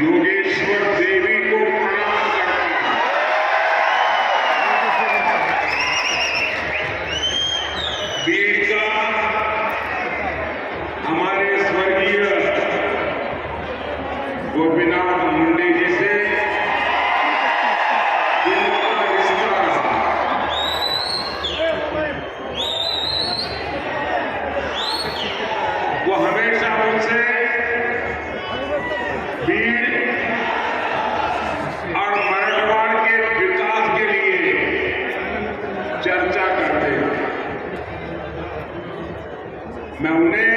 योगेश्वर देवी को प्रणाम करता हूं। बीर का हमारे स्वर्गीय गोपीनाथ मुंडे जी से जिनका रिश्ता रहा, वो हमेशा मुझसे बीर और मराठवाड़ के विकास के लिए चर्चा करते हैं। मैं उन्हें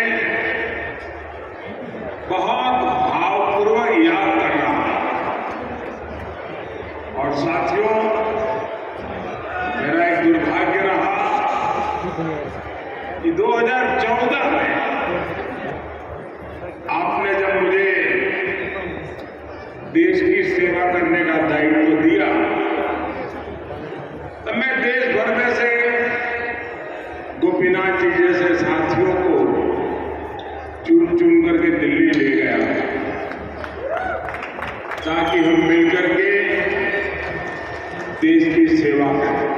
बहुत भावपूर्वक याद कर रहा हूं। और साथियों, मेरा एक दुर्भाग्य रहा कि 2014 में आपने जब मुझे देश की सेवा करने का दायित्व दिया, तब मैं देश भर में से गोपीनाथ जी जैसे साथियों को चुन चुन करके दिल्ली ले गया ताकि हम मिलकर के देश की सेवा करें।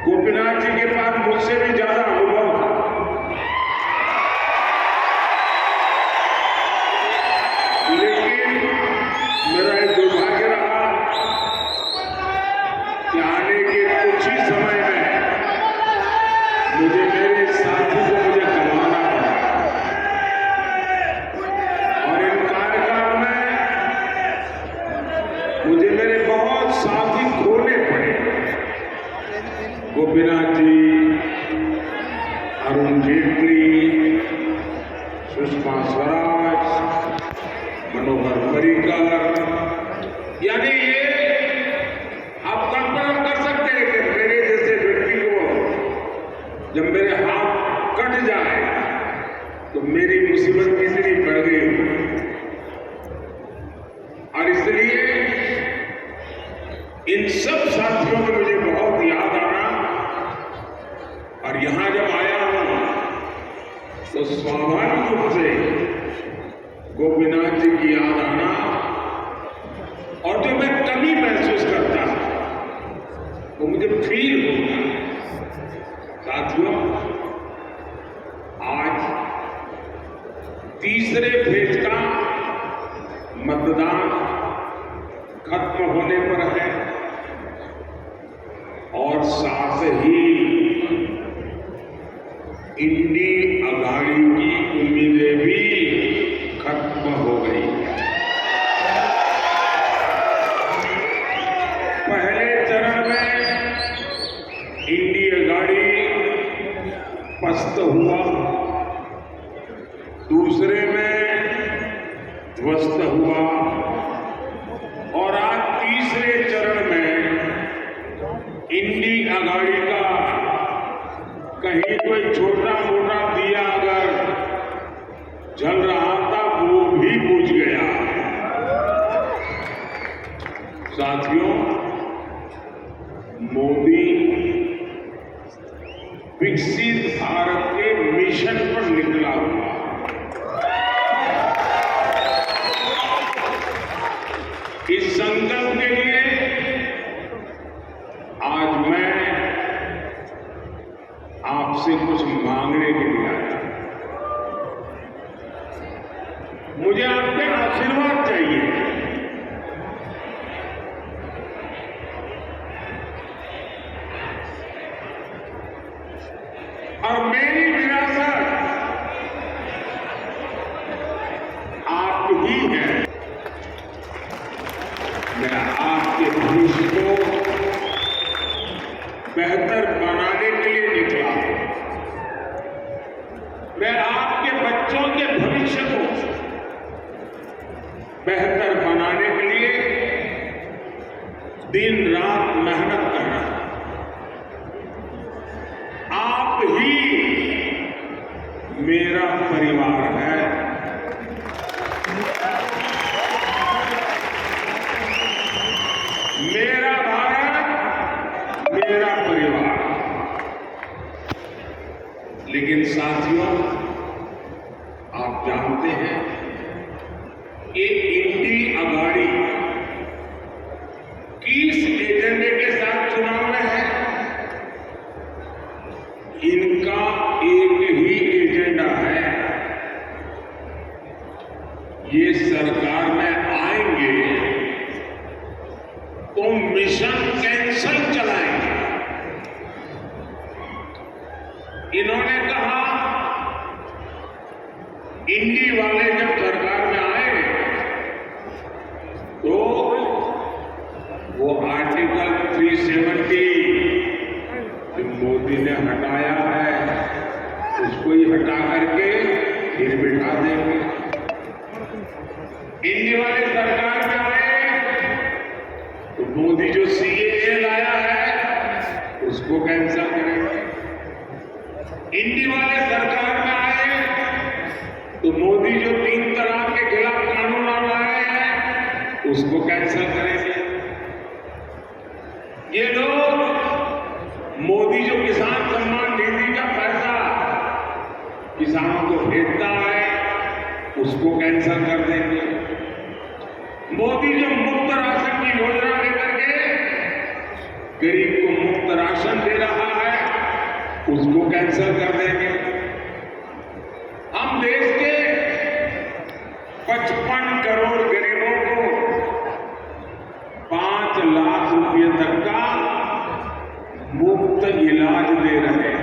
गोपीनाथ जी के पास मुझसे भी ज्यादा अनुभव था, लेकिन मेरा एक दुर्भाग्य रहा कि आने के कुछ ही समय में मुझे मेरे साथी को मुझे गंवाना पड़ा और इन कार्यकाल में मुझे मेरे बहुत साथी खोने पड़े। गोपीनाथ जी, अरुण जेटली, सुषमा स्वराज, मनोहर पर्रिकर, यानी ये आप कल्पना कर सकते हैं कि मेरे जैसे व्यक्ति को जब मेरे हाथ कट जाए तो मेरी मुसीबत कितनी बढ़ गई। और इसलिए इन सब साथियों में मुझे बहुत याद आना, और यहां जब आया हूं तो स्वाभाविक रूप से गोपीनाथ जी की याद आना, और जो मैं कमी महसूस करता वो मुझे फील होगा। साथियों, आज तीसरे फेज का मतदान खत्म होने पर है और साथ ही इंडी अघाड़ी की उम्मीदें भी खत्म हो गई। पहले चरण में इंडी अघाड़ी पस्त हुआ, दूसरे में ध्वस्त हुआ, और आज तीसरे चरण में इंडी अघाड़ी का कहीं कोई छोटा मोटा दिया अगर जल रहा था वो भी बुझ गया। साथियों, मोदी विकसित भारत के मिशन पर निकला हुआ। इस संकल्प के लिए आज मैं आपसे कुछ मांगने के लिए आया। मुझे आपके आशीर्वाद चाहिए। और मेरी विरासत आप ही है। मैं आपके भविष्य को बेहतर बनाने के लिए निकला हूं। मैं आपके बच्चों के भविष्य को बेहतर बनाने के लिए दिन रात मेहनत कर रहा हूं। आप ही मेरा परिवार है। मेरा भारत, मेरा परिवार। लेकिन साथियों, आप जानते हैं, एक इंडी अघाड़ी किस एजेंडे के साथ चुनाव में है? इनका एक ही एजेंडा है, ये सरकार में आएंगे तो मिशन कैंसल चलाएंगे। इन्होंने कहा इंडी वाले जब सरकार में आए तो वो आर्टिकल 370 मोदी ने हटाया है उसको ही हटा करके फिर बिठा देंगे। इंडी वाले सरकार में आए तो मोदी जो सीएए लाया है उसको कैंसिल करेंगे। इंडी वाले सरकार में आए तो मोदी जो 3 तलाक के खिलाफ कानून लाए हैं उसको कैंसिल करेंगे। ये लोग मोदी जो किसान सम्मान निधि का पैसा किसानों को भेजता है उसको कैंसिल कर देंगे। मोदी जो मुफ्त राशन की योजना लेकर के गरीब को मुफ्त राशन दे रहा है उसको कैंसिल कर देंगे। हम देश के 55 करोड़ गरीबों को 5 लाख रुपए तक का मुफ्त इलाज दे रहे हैं।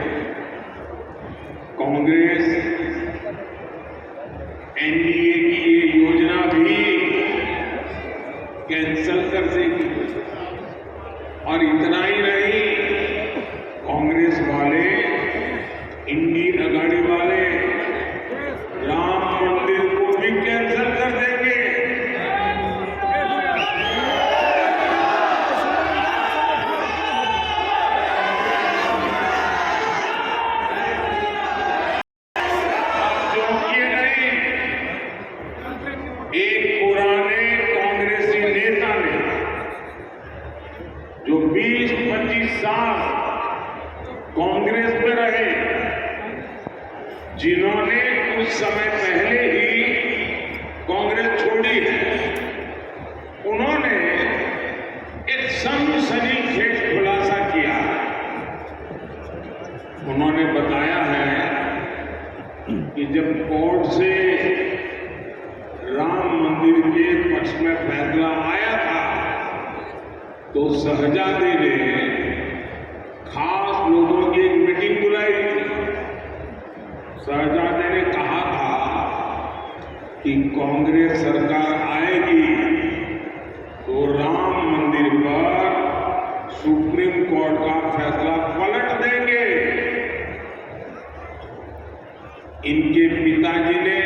कांग्रेस एनडीए की ये योजना भी कैंसिल कर देगी। और इतना ही नहीं, कांग्रेस वाले इंडी अघाड़ी वाले राम मंदिर को भी कैंसिल कर देंगे। एक पुराने कांग्रेसी नेता ने जो 20-25 साल कांग्रेस में रहे, जिन्होंने कुछ समय पहले ही कांग्रेस छोड़ी है, उन्होंने एक सनसनीखेज खुलासा किया है। उन्होंने बताया है कि जब कोर्ट से राम मंदिर के पक्ष में फैसला आया था तो शहजादे ने खास लोगों की एक मीटिंग बुलाई थी। शहजादे ने कहा था कि कांग्रेस सरकार आएगी तो राम मंदिर पर सुप्रीम कोर्ट का फैसला पलट देंगे। इनके पिताजी ने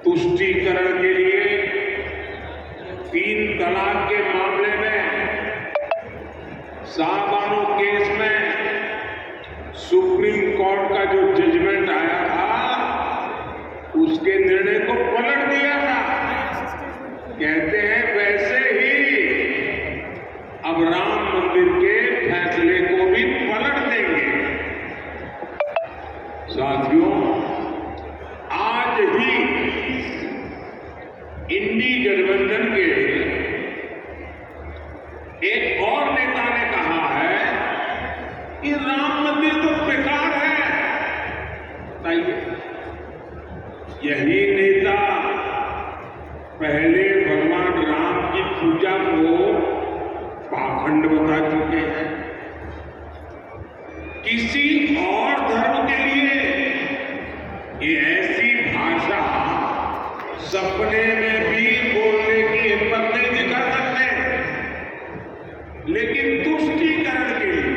तुष्टीकरण के लिए 3 तलाक के मामले में शाहबानो केस में सुप्रीम कोर्ट का जो जजमेंट आया था उसके निर्णय को पलट दिया था। कहते हैं वैसे ही अब राम मंदिर के फैसले को भी पलट देंगे। साथियों, आज ही इंडी गठबंधन के एक और नेता ने कहा है कि राम मंदिर तो बेकार है। यही नेता पहले भगवान राम की पूजा को पाखंड बता चुके हैं। किसी और धर्म के लिए ये ऐसी भाषा सपने में भी बोलने की हिम्मत नहीं दिखा सकते, लेकिन तुष्टीकरण के लिए,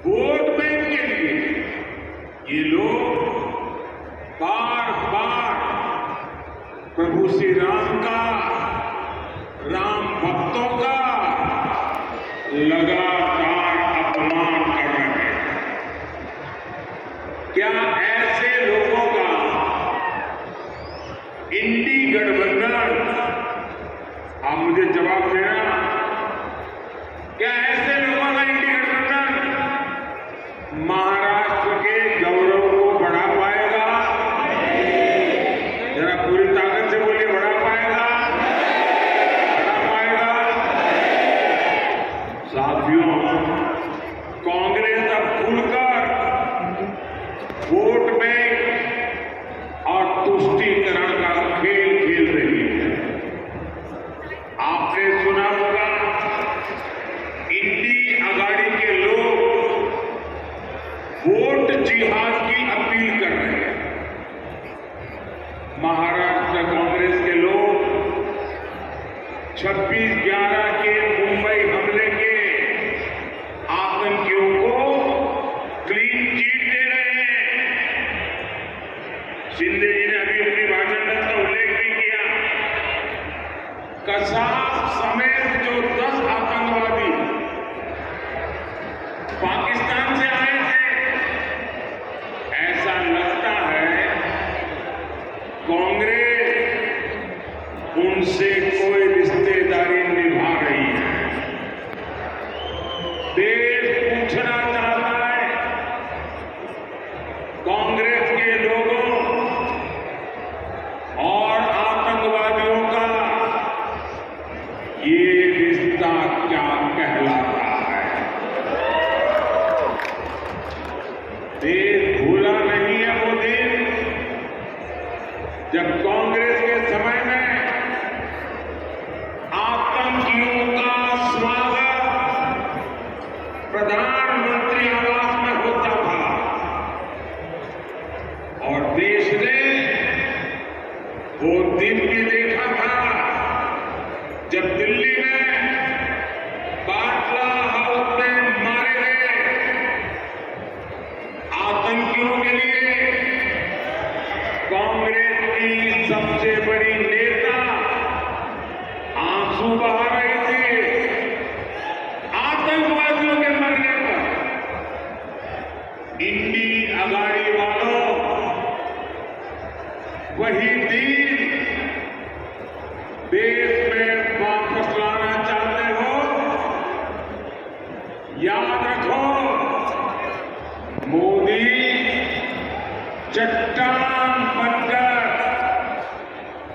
वोट बैंक के लिए ये लोग बार बार प्रभु श्री राम का, राम भक्तों का लगातार अपमान कर रहे हैं। क्या ऐसे लोगों का इंडी गठबंधन, आप मुझे जवाब देना, क्या ऐसे लोगों का इंडी गठबंधन महाराष्ट्र के गौरव को बढ़ा पाएगा? जरा पूरी ताकत से बोलिए, बढ़ा पाएगा? 26/11 के मुंबई हमले के आतंकियों को क्लीन चिट दे रहे हैं। शिंदे जी ने अभी अपनी भाषण में इसका उल्लेख भी किया। कसाब समेत जो 10 आतंकवादी पाकिस्तान से आए थे, ऐसा लगता है कांग्रेस उनसे कोई रिश्तेदारी निभा रही है। देश पूछना चाहता है कांग्रेस के लोगों और आतंकवादियों का ये रिश्ता क्या कहलाता है। देश भूला नहीं है वो दिन जब कांग्रेस के समय में आतंकियों का स्वागत प्रधानमंत्री आवास में होता था और देश ने वो दिन भी देखा था जब दिल्ली में बाटला हाउस में मारे गए आतंकियों के लिए कांग्रेस की सबसे बड़ी नेता आंसू बहा रही थी आतंकवादियों के मरने पर। इंडी अगाड़ी वालों, वही दिन देश में वापस लाना चाहते हो? याद रखो, मोदी चट्टान बनकर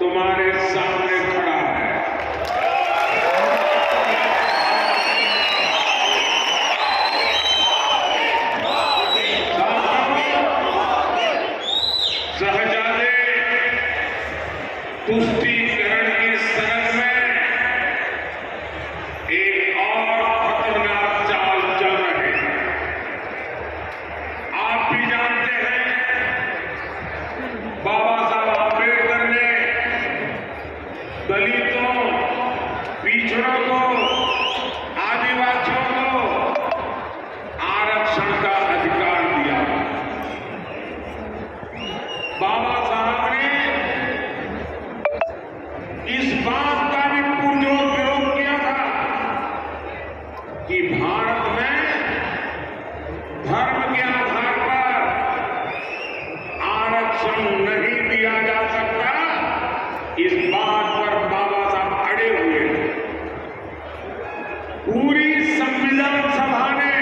तुम्हारे सामने खड़ा है। शहजादे तुष्टीकरण की सनद में एक और खतरनाक चाल चल रहे हैं। आप भी जानते हैं बाबा साहब आंबेडकर ने दलितों, पिछड़ों को, आदिवासियों को आरक्षण का अधिकार दिया। बाबा साहब ने इस बात का भी पुरजोर विरोध किया था कि भारत में धर्म के आधार पर आरक्षण नहीं दिया जा सकता। इस बात पर बाबा साहब अड़े हुए हैं। पूरी संविधान सभा ने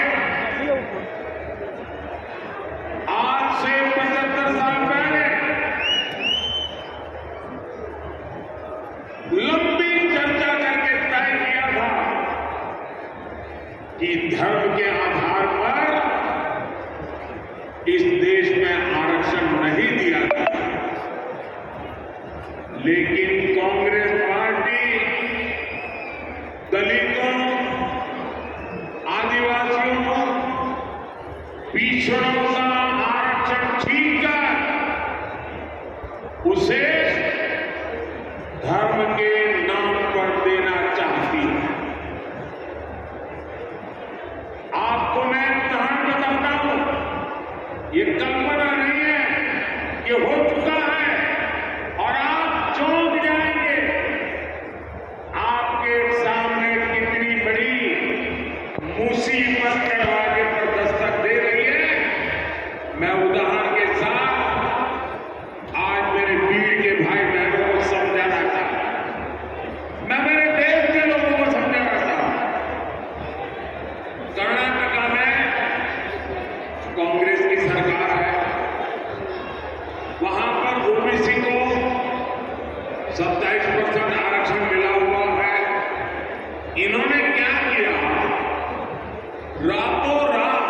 आज से 75 साल पहले लंबी चर्चा करके तय किया था कि धर्म के आधार पर इस देश में आरक्षण नहीं दिया जाता। लेकिन कांग्रेस पार्टी दलितों, आदिवासियों, पिछड़ों का आरक्षण छीनकर उसे धर्म के नाम पर देना चाहती है। आपको मैं उदाहरण बताता हूं, ये कल्पना नहीं है, ये हो चुका है और आप चौंक जाएंगे। आपके सामने कितनी बड़ी मुसीबत दरवाजे पर दस्तक दे रही है। मैं उदाहरण के साथ आज मेरे वीर के भाई बहनों को समझाना चाहता हूं। मैं मेरे देश के लोगों को समझाना चाहता हूं। कर्नाटका में कांग्रेस की सरकार है। वहां पर ओबीसी को 27% आरक्षण मिला हुआ है। इन्होंने क्या किया, रातों रात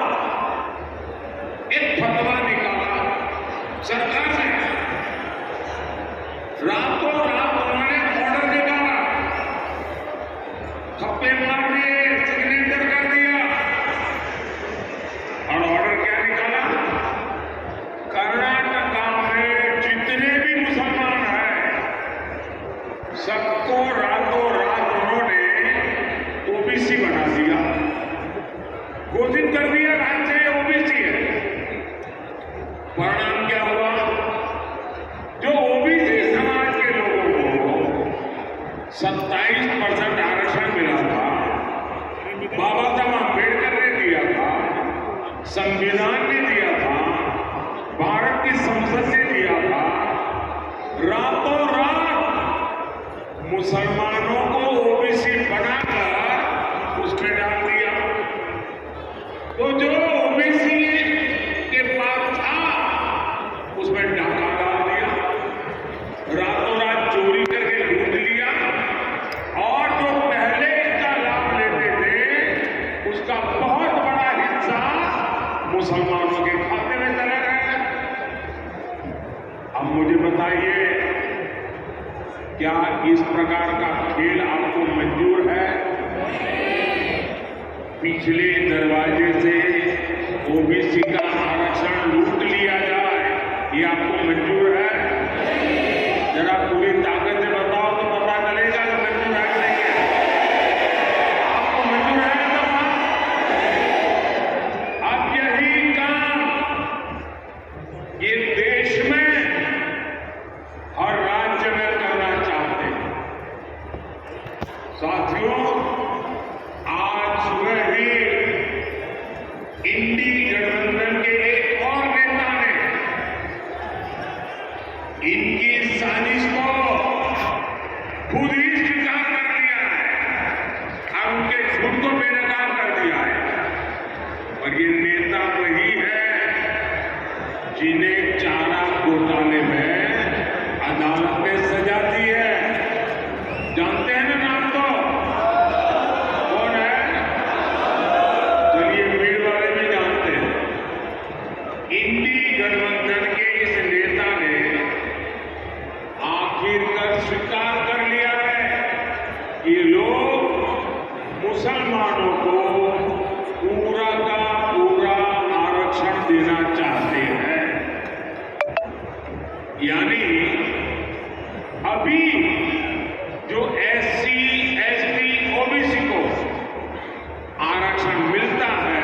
एक फतवा निकाला सरकार ने। रातों रात उन्होंने ऑर्डर निकाला, खप्पे मार दिए, सिग्नेचर कर दिया और ऑर्डर क्या निकाला, कर्नाटका में जितने भी मुसलमान हैं सबको रातों रात 27% आरक्षण मिला था, बाबा साहब अम्बेडकर ने दिया था, संविधान ने दिया था, भारत की संसद ने दिया था, रातों रात मुसलमानों को ओबीसी बनाकर उसमें डाल दिया। तो जो ओबीसी के पास था उसमें डाका डाल दिया, रातों रात चोरी करके लूट लिया, और जो पहले इसका लाभ लेते थे उसका बहुत बड़ा हिस्सा मुसलमानों के खाते में चला गया। अब मुझे बताइए, क्या इस प्रकार का खेल आपको मंजूर है? पिछले दरवाजे से ओबीसी का आरक्षण लूट लिया जाए, ये आपको मंजूर है? जरा पूरी ताकत से बताओ तो पता चलेगा कि मंजूर है कि नहीं है। आपको मंजूर है ना? अब यही काम ये देश में हर राज्य में करना चाहते हैं। साथियों, आज सुबह ही इंडी गठबंधन के एक और नेता ने इनकी साजिश को खुद ही स्वीकार कर लिया है और उनके झूठ को बेनकाब कर दिया है। और ये नेता वही है जिन्हें चारा घोटाले में अदालत ने सजा दी है। जानते हैं ना नाम तो? कौन है? चलिए, भीड़ वाले भी जानते हैं। इंडी गठबंधन के इस नेता ने आखिरकार स्वीकार कर लिया है कि लोग मुसलमानों को पूरा का पूरा आरक्षण देना चाहते हैं। यानी अभी जो एससी, एसटी, ओबीसी को आरक्षण मिलता है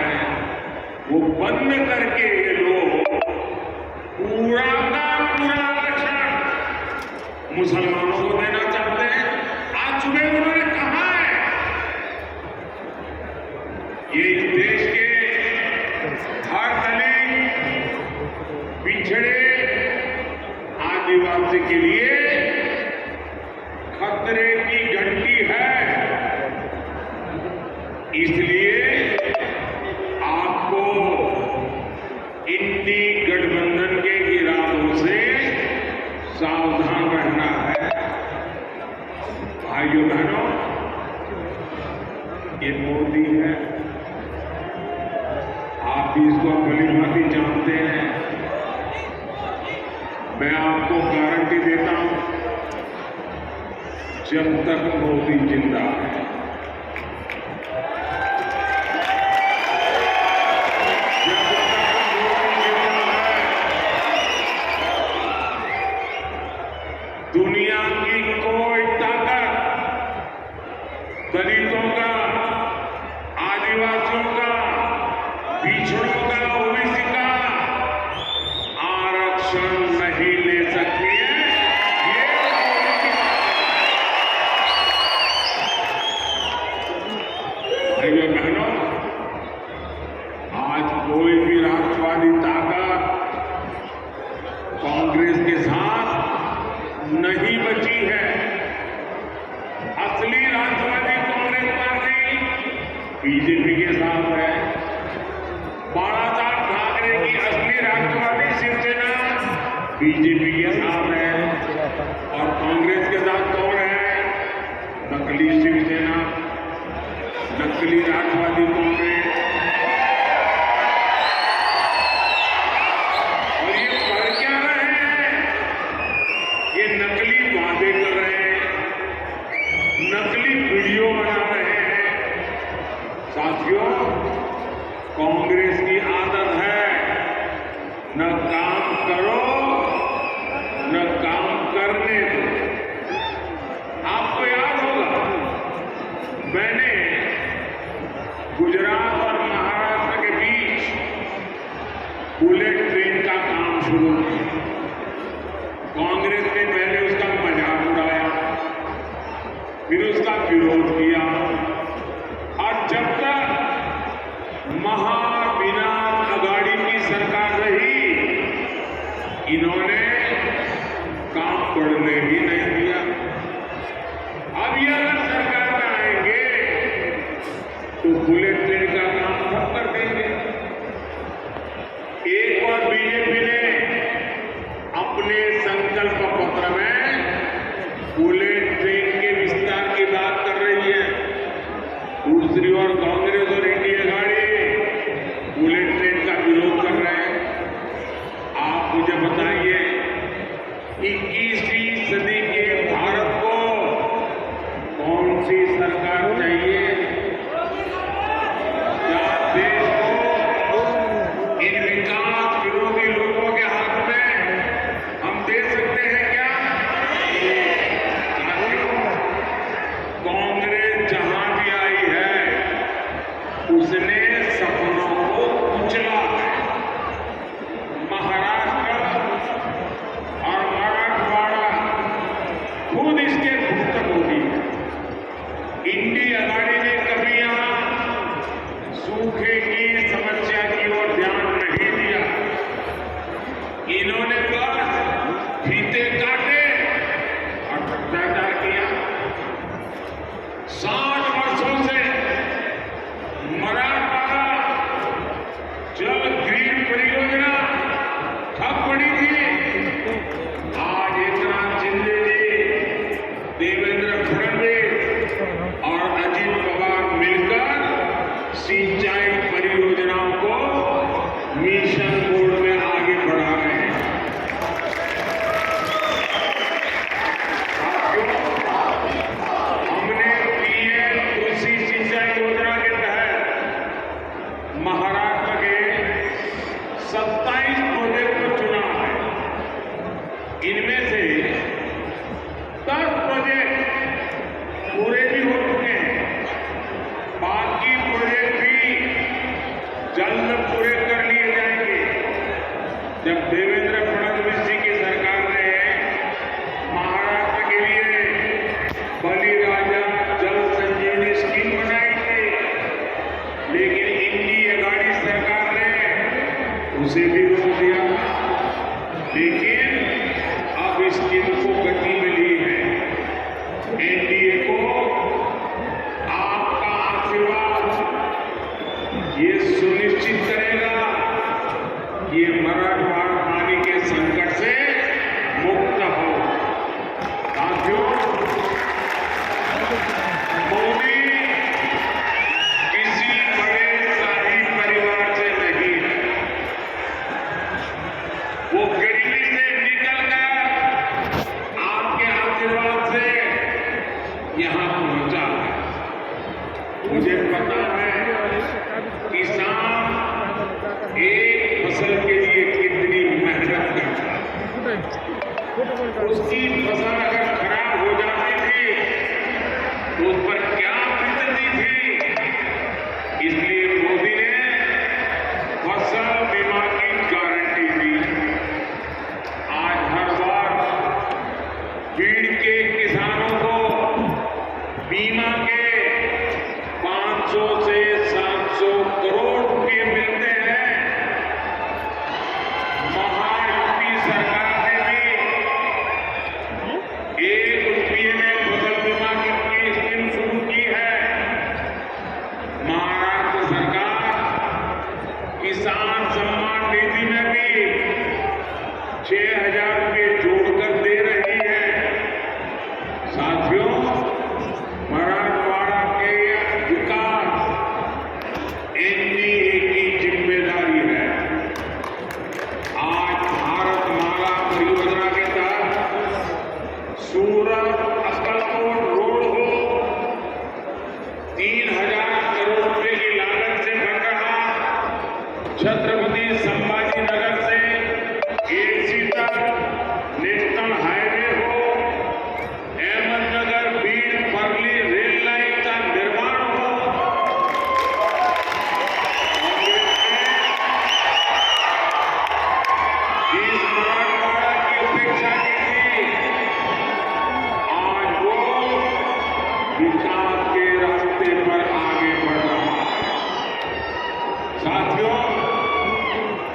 वो बंद करके ये लोग पूरा का पूरा आरक्षण मुसलमानों को देना चाहते हैं। आज सुबह उन्होंने कहा है ये इस देश के हर दलित, पिछड़े, आदिवासी के लिए खतरे की घंटी है। इसलिए आपको इंडी गठबंधन के इरादों से सावधान रहना है। भाइयों बहनों, ये मोदी है, आप भी इसको भली भांति जानते हैं। मैं आपको गारंटी देता हूं, जब तक मोदी जिंदा है, दुनिया की कोई ताकत दलितों का, आदिवासियों का, पिछड़ों का, ओबीसी का आरक्षण नहीं ले सकती है। ये भाइयों बहनों, आज कोई भी राष्ट्रवादी ताकत कांग्रेस के साथ नहीं बची है। असली राष्ट्रवादी कांग्रेस पार्टी बीजेपी के साथ है। बाळासाहेब ठाकरे की असली राष्ट्रवादी शिवसेना बीजेपी के साथ है। और कांग्रेस के साथ कौन है? नकली शिवसेना, नकली राष्ट्रवादी कांग्रेस। और ये कर क्या रहे हैं? ये नकली वादे कर रहे हैं, नकली वीडियो बना रहे हैं। साथियों, कांग्रेस की आदत है न काम करो न काम करने दो। आपको याद होगा, मैंने गुजरात और महाराष्ट्र के बीच बुलेट ट्रेन का काम शुरू किया। कांग्रेस ने पहले उसका मजाक उड़ाया, फिर उसका विरोध किया, और जब तक महाविनाश अघाड़ी की सरकार रही, इन्होंने काम बढ़ने ही नहीं दिया। अब ये अगर सरकार में आएंगे तो बुलेट ट्रेन का काम ठप कर देंगे। एक और बीजेपी ने अपने संकल्प पत्र में बुलेट ट्रेन के विस्तार की बात कर रही है। दूसरी ओर कांग्रेस और इंडिया अघाड़ी बुलेट ट्रेन का विरोध कर रहे हैं। आप मुझे बताइए, 21वीं सदी के भारत को कौन सी सरकार चाहिए? क्या देश को इन विकास विरोधी लोगों के हाथ में हम दे सकते हैं क्या? कांग्रेस जहां भी आई है, उसने सपनों को कुचला है। महाराष्ट्र और मराठवाड़ा खुद इसके भुगतक होगी। इंडिया अघाड़ी ने कभी यहां सूखे की समस्या की ओर ध्यान नहीं दिया। इन्होंने बस फीते काटे और भ्रष्टाचार किया। 60 वर्षों से मराठवाड़ा जल ग्रीन परियोजना ठप पड़ी थी। आज एकनाथ शिंदे जी, देवेंद्र फडणवीस और अजित पवार मिलकर सिंचाई परियोजनाओं को मिशन मोड में आगे बढ़ा रहे हैं। हमने पीएम कृषि सिंचाई योजना के तहत महाराष्ट्र के 27 प्रोजेक्ट को चुना है। इनमें से 10 प्रोजेक्ट पूरे भी हो चुके हैं। बाकी प्रोजेक्ट भी जल्द पूरे कर लिए जाएंगे। जब देवेंद्र फडणवीस जी की सरकार ने महाराष्ट्र के लिए बलिराजा जल संजीवनी स्कीम बनाई थी, लेकिन इंडिया अघाड़ी सरकार ने उसे भी रोक दिया। लेकिन अब इस स्कीम को गति मिली है। एनडीए को आपका आशीर्वाद ये सुनिश्चित करेगा कि ये मराठवाड़ा पानी के संकट से मुक्त हो। साथियों, मोदी किसी बड़े शाही परिवार से नहीं है। वो गरीबी से निकलकर आपके आशीर्वाद से यहां पहुंचा है। मुझे पता है किसान एक फसल के लिए कितनी मेहनत करता है। उसकी फसल अगर खराब हो जाती थी तो उस पर क्या बीतती थी। इसलिए मोदी ने फसल बीमा की गारंटी दी। आज हर बार भीड़ के किसानों को बीमा के 500 से 700 करोड़ रुपए मिलते हैं। महायुति सरकार ने भी 1 रुपये में फसल बीमा की स्कीम शुरू विकास के रास्ते पर आगे बढ़ रहा है। साथियों,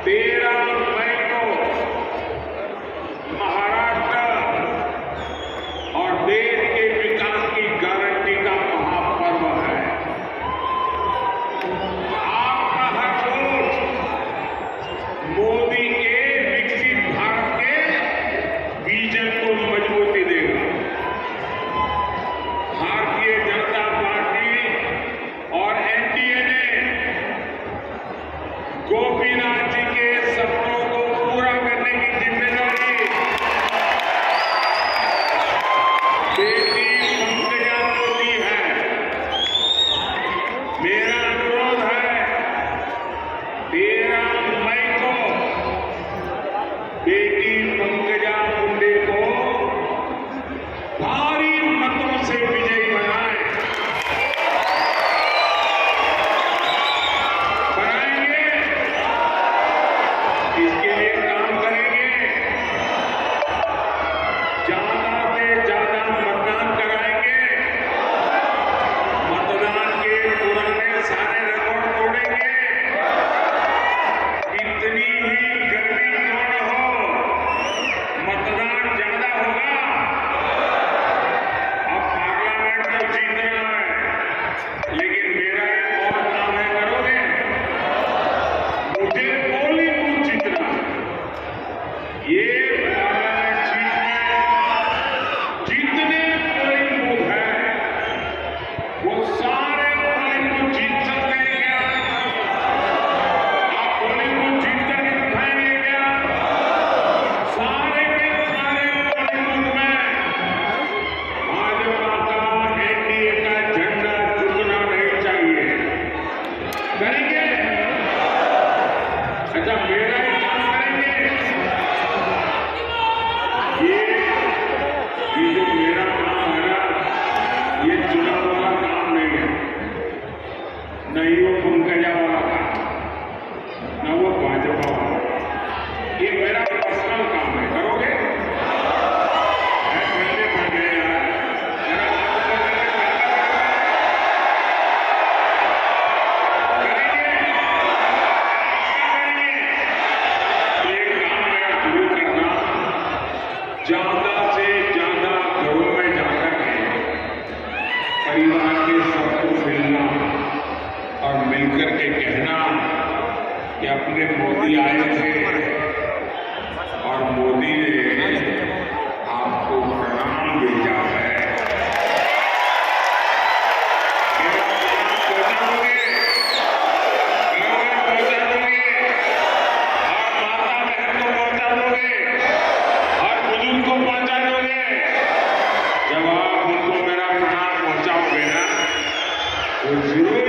13 मई को महाराष्ट्र और देश के विकास की गारंटी का महापर्व है। आपका हर वोट मोदी के विकसित भारत के विजन को मजबूती देगा। भारतीय जनता पार्टी और एनडीए ने गोपीनाथ जी के सपनों को पूरा करने की जिम्मेदारी बेटी पंकजा को दी है। मेरा अनुरोध है, 13 मई को बेटी पंकजा मुंडे को भारी मतों से विजयी बनाएंगे। इसके लिए काम करेंगे। ज्यादा से ज्यादा मतदान कराएंगे। मतदान के पुराने सारे रिकॉर्ड तोड़ेंगे। कितनी ही गर्मी क्यों न हो, मतदान ज्यादा होगा। अब पार्लियामेंट तो जीतना है, लेकिन मेरा एक और काम है, करोगे? मुझे पोलिंग बूथ जीतना है। ये पार्लियामेंट सीट में जितने पोलिंग बूथ हैं, वो सारे पोलिंग बूथ जीत सकते हैं क्या? आप पोलिंग बूथ जीत करके दिखाएंगे क्या? सारे के सारे पोलिंग बूथ में भाजपा का, एनडीए का झंडा झुकना नहीं चाहिए। करेंगे? अच्छा, मेरा ही काम करेंगे। ये जो मेरा काम है ना, ये चुनाव वाला काम नहीं है, नहीं वो पंकजा वाला काम, न वो भाजपा वाला। ये मेरा पर्सनल काम है। करोगे? मैं ठंडे पड़ गए यार। मेरा हाथ ऊपर करके करेंगे? एक काम मेरा शुरू करना, ज्यादा से ज्यादा घरों में जाकर के परिवार के सबको मिलना और मिलकर के कहना कि अपने मोदी आए थे और मोदी ने आपको प्रणाम भेजा है। मेरा प्रणाम पहुंचा दोगे? पहुंचा दोगे? और माता बहन को पहुंचा दोगे? और बुजुर्ग को पहुंचा दोगे? जब आप उनको मेरा प्रणाम पहुंचाओगे ना, तो जरूर